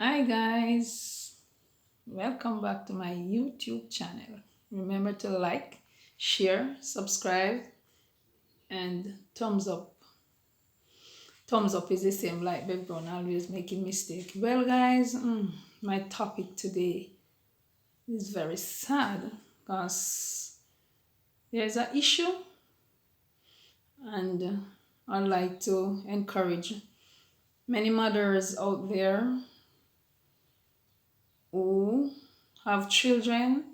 Hi guys, welcome back to my YouTube channel. Remember to like, share, subscribe, and thumbs up. Thumbs up is the same like background, always making mistake. Well guys, my topic today is very sad because there's an issue and I'd like to encourage many mothers out there who have children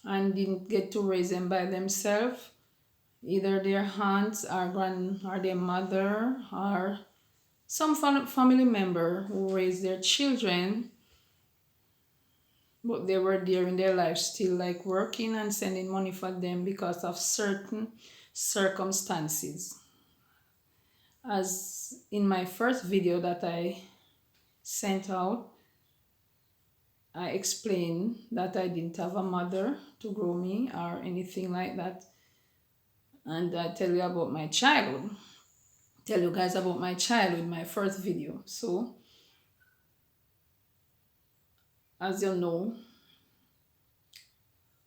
and didn't get to raise them by themselves. Either their aunts or or their mother or some family member who raised their children, but they were there in their life still like working and sending money for them because of certain circumstances. As in my first video that I sent out, I explained that I didn't have a mother to grow me or anything like that. And I tell you about my childhood. Tell you guys about my childhood in my first video. So, as you know,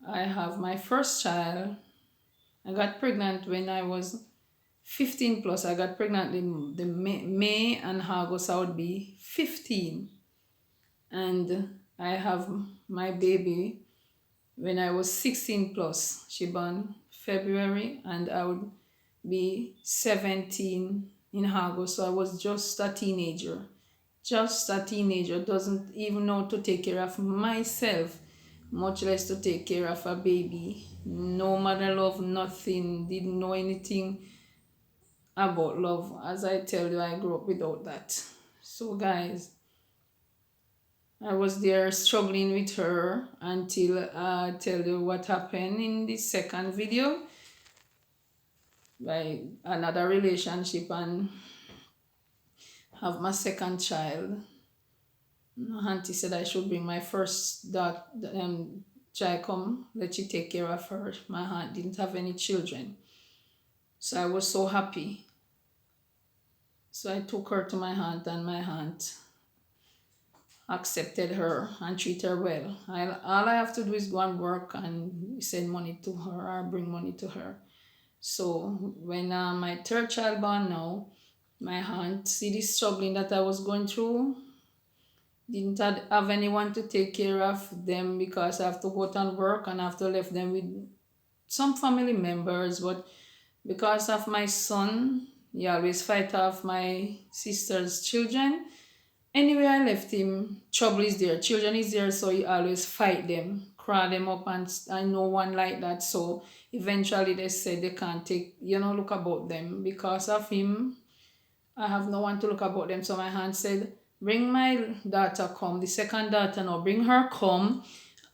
I have my first child. I got pregnant when I was 15 plus. I got pregnant in the May and August. I would be 15. And I have my baby when I was 16 plus. She born February and I would be 17 in August. So I was just a teenager. Just a teenager, doesn't even know to take care of myself, much less to take care of a baby. No mother love, nothing, didn't know anything about love. As I tell you, I grew up without that. So guys, I was there struggling with her until I tell you what happened in the second video by another relationship and have my second child. My auntie said I should bring my first child come, let you take care of her. My aunt didn't have any children. So I was so happy. So I took her to my aunt and my aunt accepted her and treat her well. All I have to do is go and work and send money to her or bring money to her. So when my third child born now, my aunt see the struggling that I was going through, didn't have anyone to take care of them because I have to go out and work and I have to leave them with some family members. But because of my son, he always fight off my sister's children. Anywhere I left him, trouble is there, children is there, so he always fight them, crawl them up, and I know one like that. So eventually they said they can't take, look about them because of him. I have no one to look about them. So my aunt said, bring my daughter come, the second daughter now, bring her come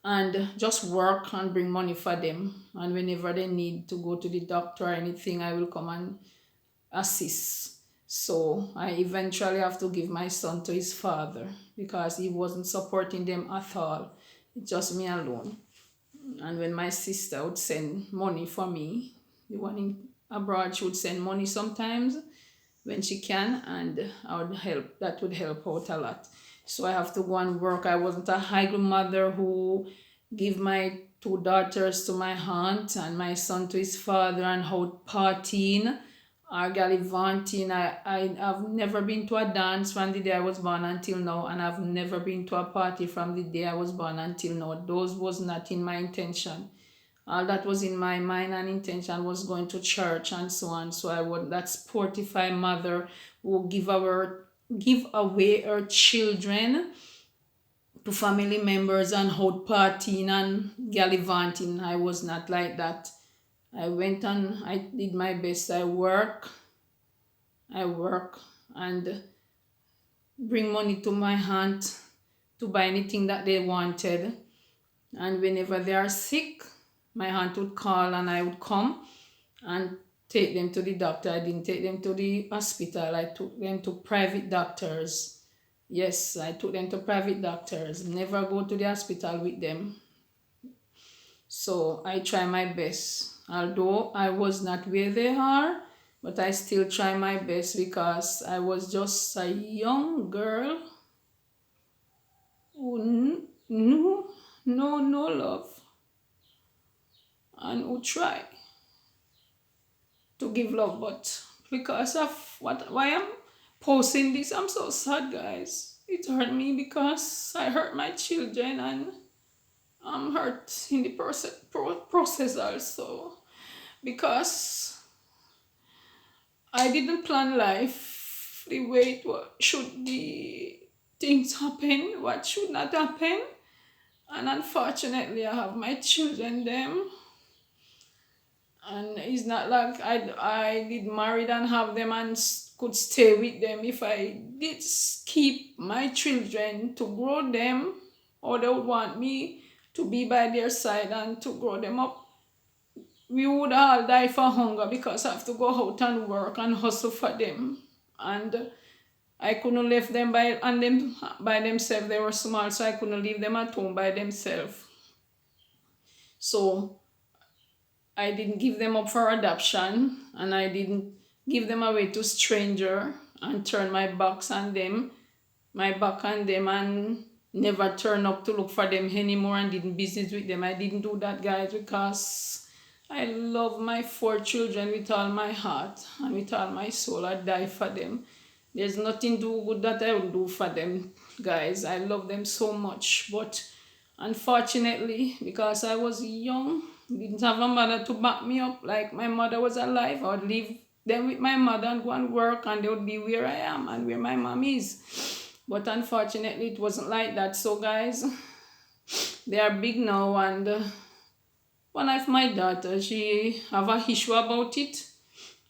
and just work and bring money for them. And whenever they need to go to the doctor or anything, I will come and assist. So I eventually have to give my son to his father because he wasn't supporting them at all. It's just me alone. And when my sister would send money for me, the one in abroad, she would send money sometimes when she can, and I would help. That would help out a lot. So I have to go and work. I wasn't a high mother who give my two daughters to my aunt and my son to his father and out partying or gallivanting. I have never been to a dance from the day I was born until now, and I've never been to a party from the day I was born until now. Those was not in my intention. All that was in my mind and intention was going to church and so on. So I would that sportify mother who give away her children to family members and out partying and gallivanting. I was not like that. I went and I did my best. I work and bring money to my aunt to buy anything that they wanted. And whenever they are sick, my aunt would call and I would come and take them to the doctor. I didn't take them to the hospital. I took them to private doctors. Yes, I took them to private doctors. Never go to the hospital with them. So I try my best. Although I was not where they are, but I still try my best because I was just a young girl who knew no love and who try to give love, but because of why I'm posting this, I'm so sad, guys. It hurt me because I hurt my children, and I'm hurt in the process also, because I didn't plan life the way should the things happen, what should not happen. And unfortunately, I have my children them, and it's not like I did married and have them and could stay with them. If I did keep my children to grow them, or they would want me to be by their side and to grow them up, we would all die for hunger, because I have to go out and work and hustle for them. And I couldn't leave them by themselves. They were small, so I couldn't leave them at home by themselves. So I didn't give them up for adoption, and I didn't give them away to stranger and turn my back on them, and never turn up to look for them anymore and didn't business with them. I didn't do that, guys, because I love my 4 children with all my heart and with all my soul. I die for them. There's nothing do good that I will do for them, guys. I love them so much, but unfortunately, because I was young, didn't have a mother to back me up. Like my mother was alive, I would leave them with my mother and go and work, and they would be where I am and where my mom is. But unfortunately, it wasn't like that. So, guys, they are big now, and one of my daughters, she have a issue about it,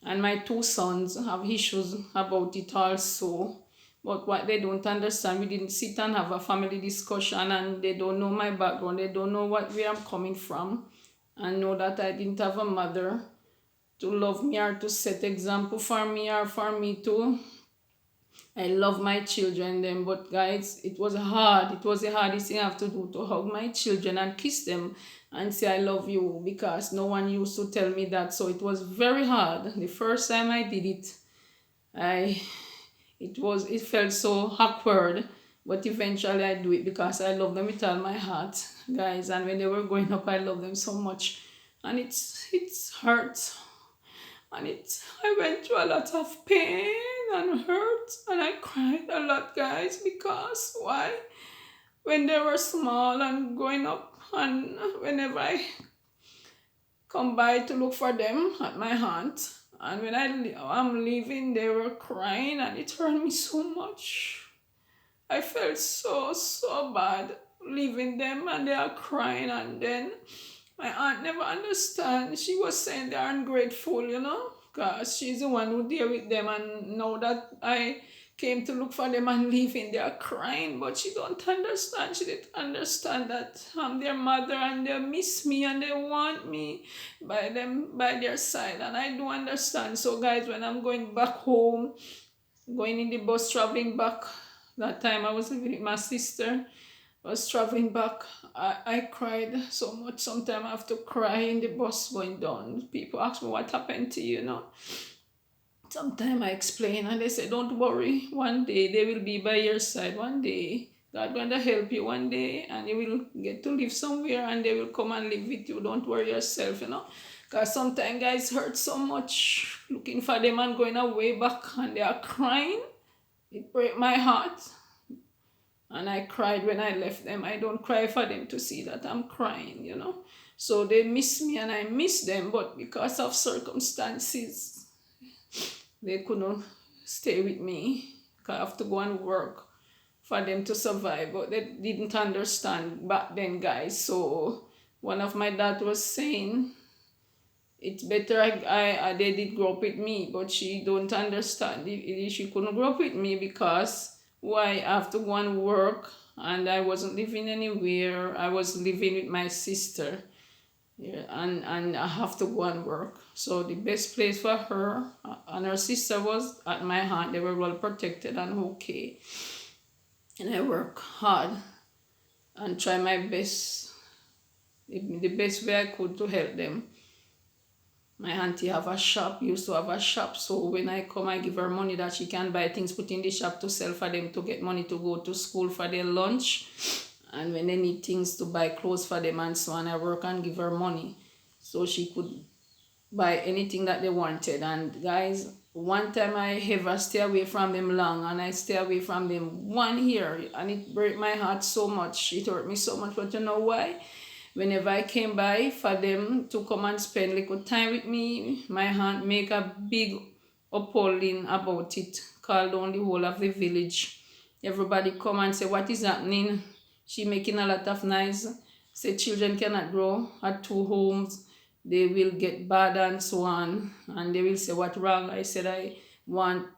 and my 2 sons have issues about it also. But what they don't understand, we didn't sit and have a family discussion, and they don't know my background. They don't know where I'm coming from, and know that I didn't have a mother to love me or to set example for me, or for me to. I love my children them, but guys, it was hard. It was the hardest thing I have to do, to hug my children and kiss them and say I love you, because no one used to tell me that. So it was very hard. The first time I did it, I it felt so awkward, but eventually I do it because I love them with all my heart, guys. And when they were growing up, I love them so much, and it's hurt, and I went through a lot of pain and hurt, and I cried a lot, guys, because why? When they were small and growing up, and whenever I come by to look for them at my aunt, and when I'm leaving, they were crying, and it hurt me so much. I felt so bad leaving them, and they are crying, and then my aunt never understand. She was saying they are ungrateful, because she's the one who deal with them, and know that I came to look for them and leaving, they are crying, but she don't understand. She didn't understand that I'm their mother, and they miss me, and they want me by their side, and I do understand. So, guys, when I'm going back home, going in the bus traveling back, that time I was living with my sister, I was traveling back. I cried so much. Sometimes I have to cry in the bus going down. People ask me what happened to you. Sometimes I explain, and they say, don't worry. One day they will be by your side. One day God going to help you one day, and you will get to live somewhere, and they will come and live with you. Don't worry yourself. Because sometimes guys hurt so much looking for them and going away back, and they are crying. It breaks my heart. And I cried when I left them. I don't cry for them to see that I'm crying. So they miss me, and I miss them, but because of circumstances, they couldn't stay with me. I have to go and work for them to survive, but they didn't understand back then, guys. So one of my dad was saying, it's better they did grow up with me, but she don't understand. She couldn't grow up with me because why I have to go and work, and I wasn't living anywhere. I was living with my sister. Yeah, and I have to go and work. So the best place for her and her sister was at my aunt. They were well protected and okay. And I work hard and try my best, the best way I could, to help them. My auntie have a shop, used to have a shop. So when I come, I give her money that she can buy things, put in the shop to sell for them to get money to go to school for their lunch. And when they need things to buy clothes for them and so on, I work and give her money so she could buy anything that they wanted. And guys, one time I ever stay away from them long, and I stay away from them 1 year, and it break my heart so much. It hurt me so much. But you know why? Whenever I came by for them to come and spend little time with me, my aunt make a big upholding about it, call down the whole of the village. Everybody come and say, what is happening? She making a lot of noise. Say children cannot grow at two homes. They will get bad and so on. And they will say, what wrong? I said, I want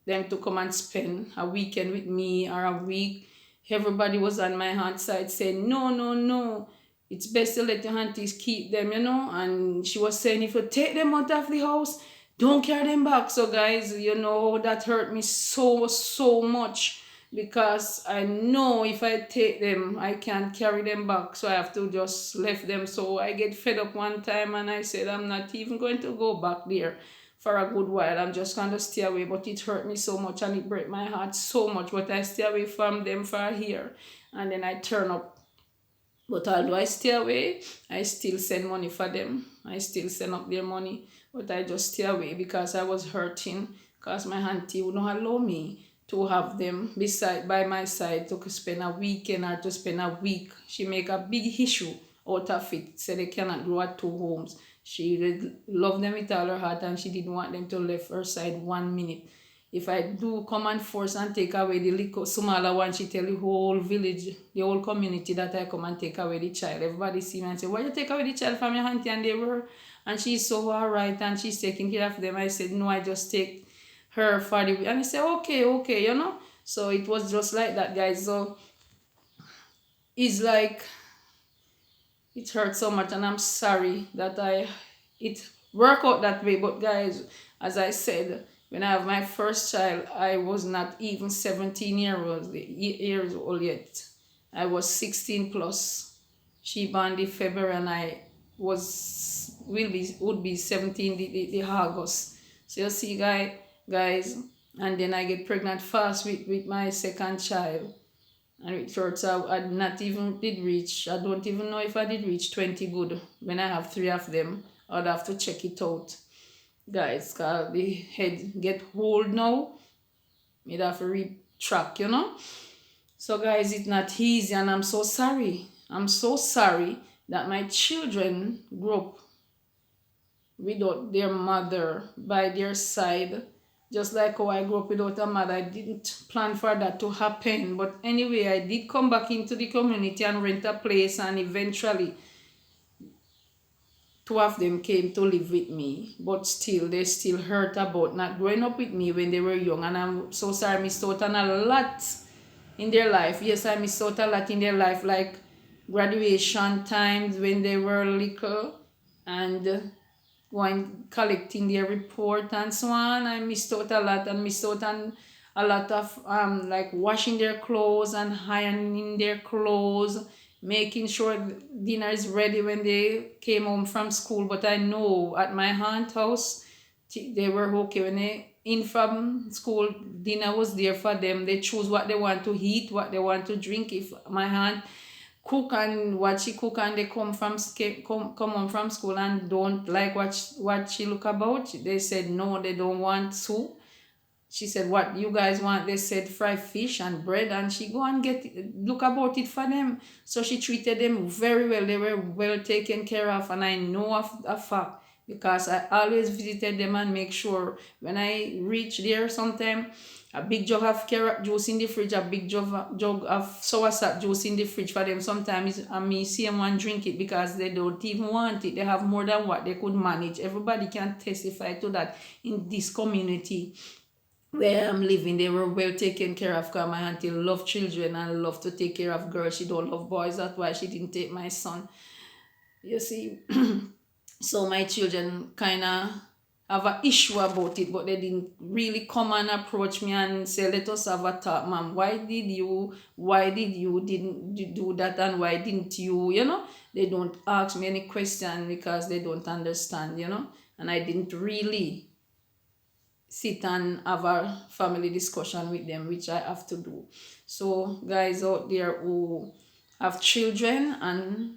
them to come and spend a weekend with me or a week. Everybody was on my aunt's side saying, no, no, no. It's best to let your aunties keep them, you know. And she was saying, if you take them out of the house, don't carry them back. So guys, you know, that hurt me so, so much, because I know if I take them, I can't carry them back. So I have to just left them. So I get fed up one time and I said, I'm not even going to go back there for a good while. I'm just going to stay away. But it hurt me so much and it break my heart so much. But I stay away from them for a year. And then I turn up. But although I stay away, I still send money for them. I still send up their money. But I just stay away because I was hurting. Because my auntie would not allow me to have them beside by my side to spend a weekend or to spend a week. She make a big issue out of it. Said they cannot grow at two homes. She loved them with all her heart and she didn't want them to leave her side 1 minute. If I do come and force and take away the little smaller one, she tell the whole village, the whole community that I come and take away the child. Everybody see me and say, why you take away the child from your auntie? And they were, and she's so alright and she's taking care of them. I said, no, I just take her for the, and he said, okay, okay, you know. So it was just like that, guys. So it's like, it hurt so much and I'm sorry that it worked out that way. But guys, as I said, when I have my first child, I was not even 17 years old yet. I was 16 plus. She born in February and I would be 17 the August. So you see, guys, and then I get pregnant fast with my second child. And it turns out I not even did reach, I don't even know if I did reach 20 good. When I have three of them, I'd have to check it out. Guys, cause the head get hold now. I'd have to retrack, you know. So guys, it's not easy and I'm so sorry. I'm so sorry that my children grew up without their mother by their side. Just like how I grew up without a mother, I didn't plan for that to happen. But anyway, I did come back into the community and rent a place, and eventually two of them came to live with me. But still, they still hurt about not growing up with me when they were young. And I'm so sorry I missed out on a lot in their life. Yes, I missed out a lot in their life, like graduation times when they were little, and going collecting their report and so on. I missed out a lot and missed out on a lot of like washing their clothes and ironing their clothes, making sure dinner is ready when they came home from school. But I know at my aunt's house they were okay when they in from school, dinner was there for them. They choose what they want to eat, what they want to drink. If my aunt cook and what she cook and they come home from school and don't like what she look about, they said no, they don't want soup. She said, what you guys want? They said fried fish and bread, and she go and look about it for them. So she treated them very well. They were well taken care of, and I know of a fact because I always visited them and make sure when I reach there sometime, a big jug of carrot juice in the fridge, a big jug of soursop juice in the fridge for them. Sometimes I me see them and drink it because they don't even want it. They have more than what they could manage. Everybody can testify to that in this community where I'm living. They were well taken care of because my auntie loved children and loved to take care of girls. She don't love boys. That's why she didn't take my son. You see, so my children kind of have an issue about it, but they didn't really come and approach me and say, let us have a talk, ma'am. Why did you didn't do that, and why didn't you, you know? They don't ask me any question because they don't understand, you know? and I didn't really sit and have a family discussion with them, which I have to do. So guys out there who have children, and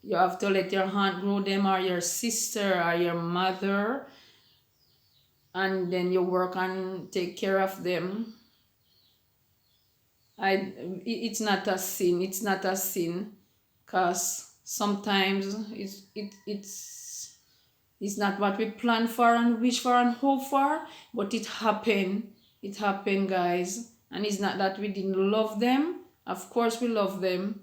you have to let your aunt grow them, or your sister or your mother, and then you work and take care of them. It's not a sin. It's not a sin, because sometimes it's not what we plan for and wish for and hope for, but it happened. It happened, guys. And it's not that we didn't love them. Of course we love them.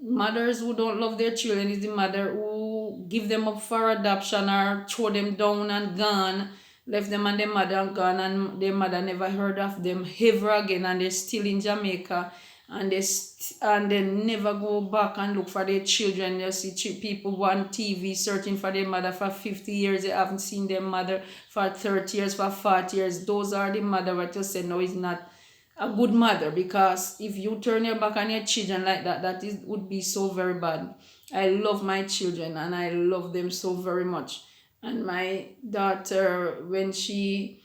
Mothers who don't love their children is the mother who give them up for adoption or throw them down and gone, left them and their mother and gone, and their mother never heard of them ever again, and they're still in Jamaica, and and they never go back and look for their children. You see people on TV searching for their mother for 50 years. They haven't seen their mother for 30 years, for 40 years. Those are the mother what you say no is not a good mother, because if you turn your back on your children like that, would be so very bad. I love my children and I love them so very much. And my daughter, when she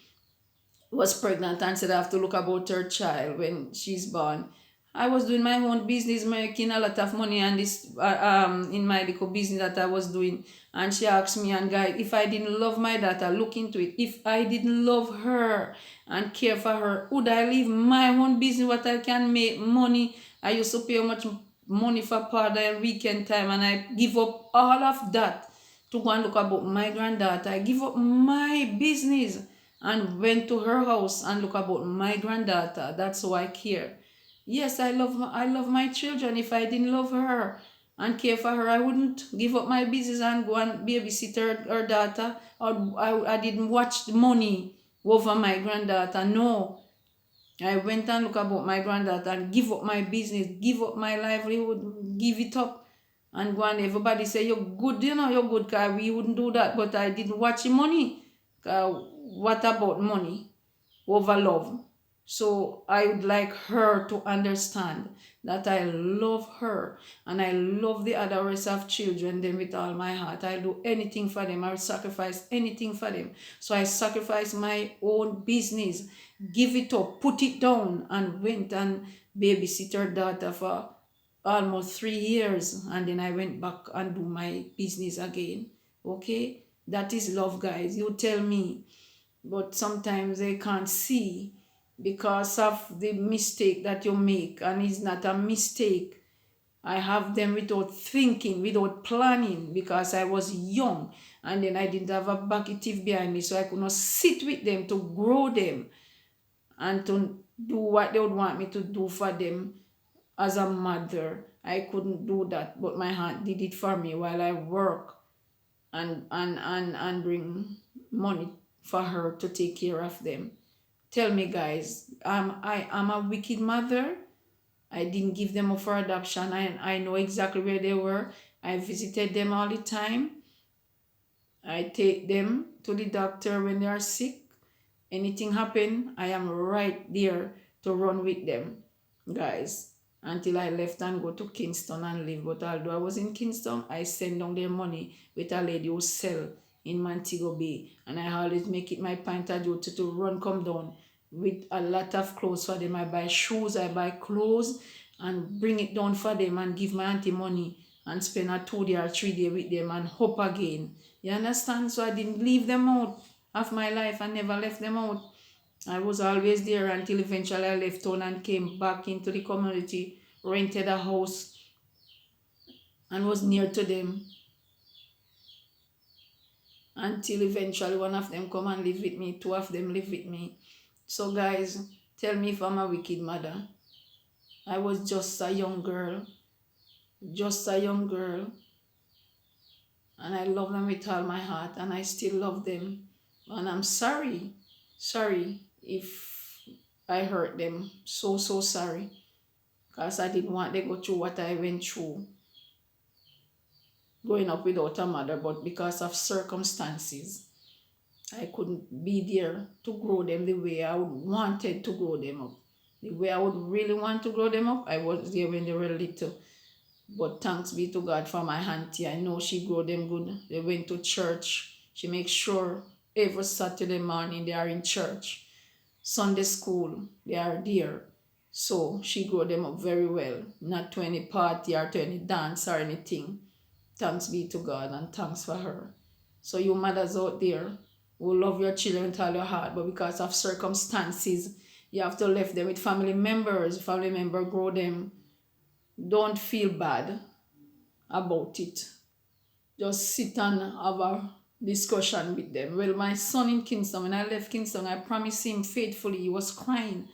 was pregnant and said I have to look about her child when she's born, I was doing my own business, making a lot of money, and this in my little business that I was doing. And she asked me, and guys, if I didn't love my daughter, look into it. If I didn't love her and care for her, would I leave my own business what I can make money? I used to pay much money for part and weekend time, and I give up all of that to go and look about my granddaughter. I give up my business and went to her house and look about my granddaughter. That's how I care. Yes, I love my children. If I didn't love her and care for her, I wouldn't give up my business and go and babysit her daughter. Or I didn't watch the money over my granddaughter. No, I went and look about my granddaughter and give up my business, give up my livelihood, give it up, and go and everybody say you're good, you're good, cause we wouldn't do that. But I didn't watch the money. What about money over love? So I would like her to understand that I love her and I love the other race of children them with all my heart. I'll do anything for them. I'll sacrifice anything for them. So I sacrificed my own business, give it up, put it down, and went and babysit her daughter for almost 3 years, and then I went back and do my business again. Okay, that is love, guys. You tell me. But sometimes they can't see because of the mistake that you make, and it's not a mistake. I have them without thinking, without planning, because I was young and then I didn't have a backative behind me, so I could not sit with them to grow them and to do what they would want me to do for them as a mother. I couldn't do that, but my aunt did it for me while I work and bring money for her to take care of them. Tell me, guys, I am a wicked mother. I didn't give them up for adoption. I know exactly where they were. I visited them all the time. I take them to the doctor when they are sick. Anything happen, I am right there to run with them, guys, until I left and go to Kingston and live. But although I was in Kingston, I send down their money with a lady who sell in Montego Bay, and I always make it my point of duty to run come down with a lot of clothes for them. I buy shoes, I buy clothes, and bring it down for them and give my auntie money and spend a 2 day or 3 day with them and hope again. You understand? So I didn't leave them out of my life. I never left them out. I was always there until eventually I left town and came back into the community, rented a house, and was near to them until eventually one of them come and live with me, two of them live with me. So guys, tell me if I'm a wicked mother. I was just a young girl, and I love them with all my heart, and I still love them. And I'm sorry if I hurt them. So sorry, because I didn't want they go through what I went through growing up without a mother, but because of circumstances, I couldn't be there to grow them the way I would wanted to grow them up. The way I would really want to grow them up, I was there when they were little. But thanks be to God for my auntie. I know she grow them good. They went to church. She makes sure every Saturday morning they are in church. Sunday school, they are there. So she grow them up very well. Not to any party or to any dance or anything. Thanks be to God and thanks for her. So you mothers out there who love your children with all your heart, but because of circumstances, you have to leave them with family members. Family member grow them. Don't feel bad about it. Just sit and have a discussion with them. Well, my son in Kingston, when I left Kingston, I promised him faithfully. He was crying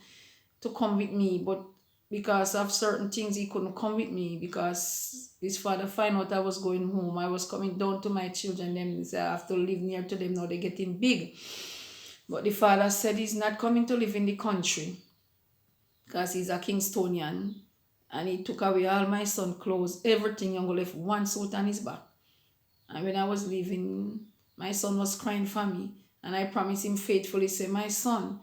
to come with me, but because of certain things, he couldn't come with me because his father find out I was going home. I was coming down to my children. Them say I have to live near to them now. They're getting big. But the father said he's not coming to live in the country because he's a Kingstonian. And he took away all my son clothes, everything, and left one suit on his back. And when I was leaving, my son was crying for me. And I promised him faithfully, say, my son,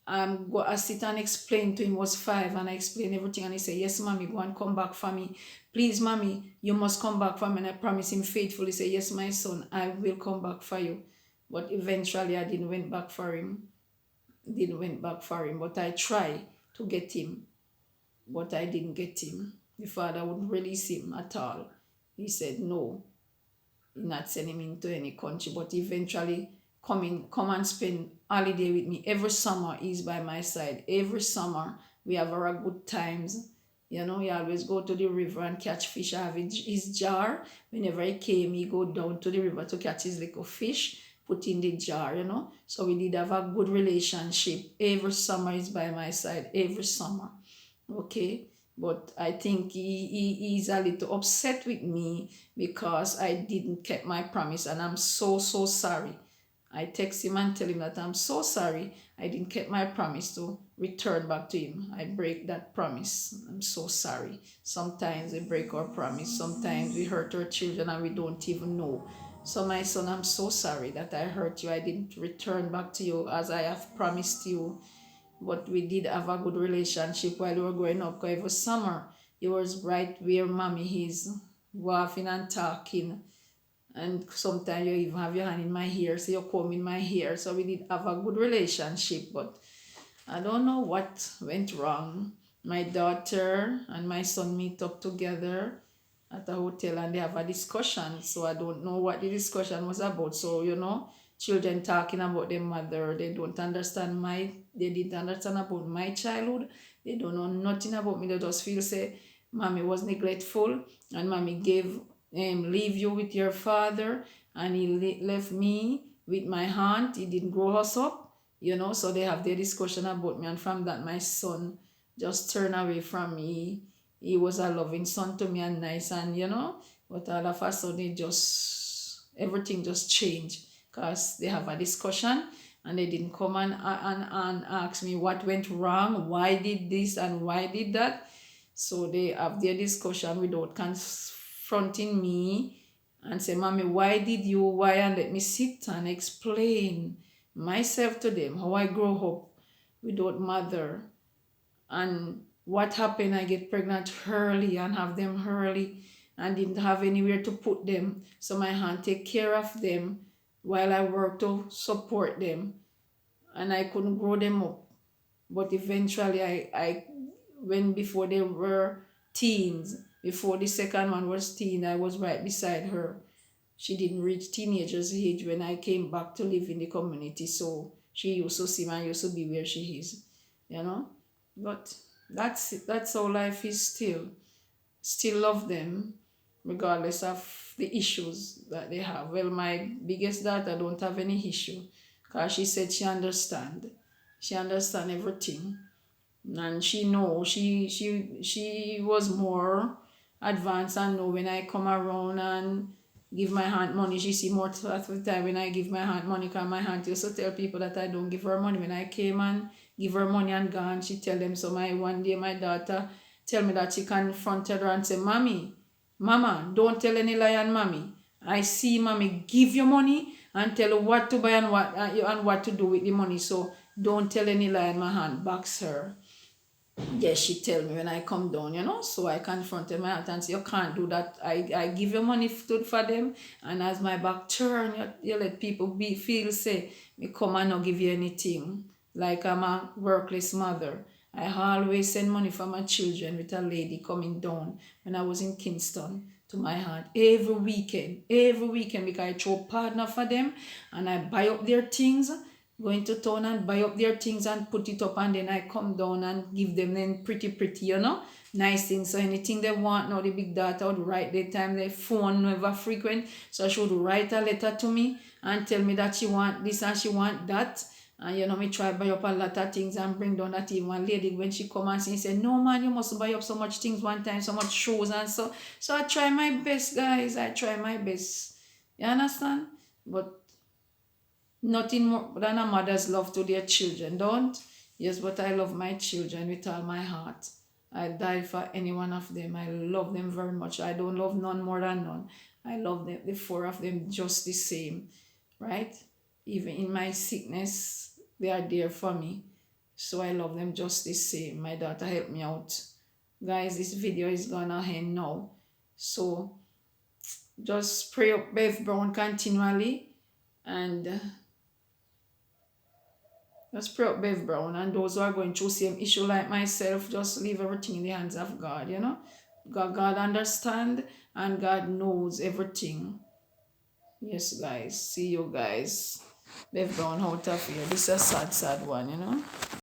I sit and explain to him, was 5, and I explained everything. And he said, yes, mommy, go and come back for me. Please, mommy, you must come back for me. And I promised him faithfully, say, yes, my son, I will come back for you. But eventually I didn't went back for him. But I tried to get him. But I didn't get him. The father wouldn't release him at all. He said, no, he's not sending him into any country. But eventually come and spend holiday with me. Every summer he's by my side. Every summer we have our good times. You know, he always go to the river and catch fish. I have his jar. Whenever he came, he go down to the river to catch his little fish, put in the jar, you know. So we did have a good relationship. Every summer he's by my side. Every summer. Okay. But I think he's a little upset with me because I didn't keep my promise, and I'm so sorry. I text him and tell him that I'm so sorry I didn't keep my promise to return back to him. I break that promise. I'm so sorry. Sometimes we break our promise. Sometimes we hurt our children and we don't even know. So my son, I'm so sorry that I hurt you. I didn't return back to you as I have promised you. But we did have a good relationship while we were growing up. Because every summer, he was right where mommy is, laughing and talking. And sometimes you even have your hand in my hair, so you comb in my hair. So we did have a good relationship, but I don't know what went wrong. My daughter and my son meet up together at a hotel and they have a discussion. So I don't know what the discussion was about. So, you know, children talking about their mother, they didn't understand about my childhood. They don't know nothing about me. They just feel say mommy was neglectful and mommy gave leave you with your father, and he left me with my aunt. He didn't grow us up, you know. So they have their discussion about me, and from that my son just turned away from me. He was a loving son to me and nice, and you know, but all of a sudden everything just changed because they have a discussion and they didn't come and ask me what went wrong, why did this and why did that. So they have their discussion without confronting me and say, mommy, why, and let me sit and explain myself to them, how I grow up without mother, and what happened. I get pregnant early and have them early and didn't have anywhere to put them. So my aunt take care of them while I work to support them, and I couldn't grow them up. But eventually I when before they were teens, before the second one was teen, I was right beside her. She didn't reach teenager's age when I came back to live in the community. So she used to see me and used to be where she is, you know. But that's how life is still. Still love them regardless of the issues that they have. Well, my biggest daughter don't have any issue because she said she understand. She understand everything, and she know she was more advanced and know when I come around and give my aunt money. She see more of the time when I give my aunt money, because my aunt used to tell people that I don't give her money. When I came and give her money and gone, she tell them. So one day my daughter tell me that she confronted her and say, mommy, mama, don't tell any lie on mommy. I see mommy give you money and tell her what to buy and what to do with the money. So don't tell any lie, and my aunt backs her. Yes, she tell me when I come down, So I confronted my aunt and say, you can't do that. I give you money for them, and as my back turn, you let people feel say, me come and not give you anything. Like I'm a workless mother. I always send money for my children with a lady coming down when I was in Kingston to my aunt every weekend because I throw partner for them and I buy up their things, go into town and buy up their things and put it up, and then I come down and give them then pretty, nice things. So anything they want now, the big daughter would write the time their phone never frequent. So she would write a letter to me and tell me that she want this and she want that. And me try buy up a lot of things and bring down that even one lady when she come and see said, no man, you must buy up so much things one time, so much shoes and so I try my best, guys. I try my best. You understand? But nothing more than a mother's love to their children, don't? Yes, but I love my children with all my heart. I die for any one of them. I love them very much. I don't love none more than none. I love them, the four of them just the same, right? Even in my sickness, they are there for me. So I love them just the same. My daughter helped me out. Guys, this video is gonna end now. So just pray up Bev Brown continually, and just pray up Bev Brown, and those who are going through same issue like myself, just leave everything in the hands of God. God understand and God knows everything. Yes, guys. See you guys. Bev Brown out of here. This is a sad one.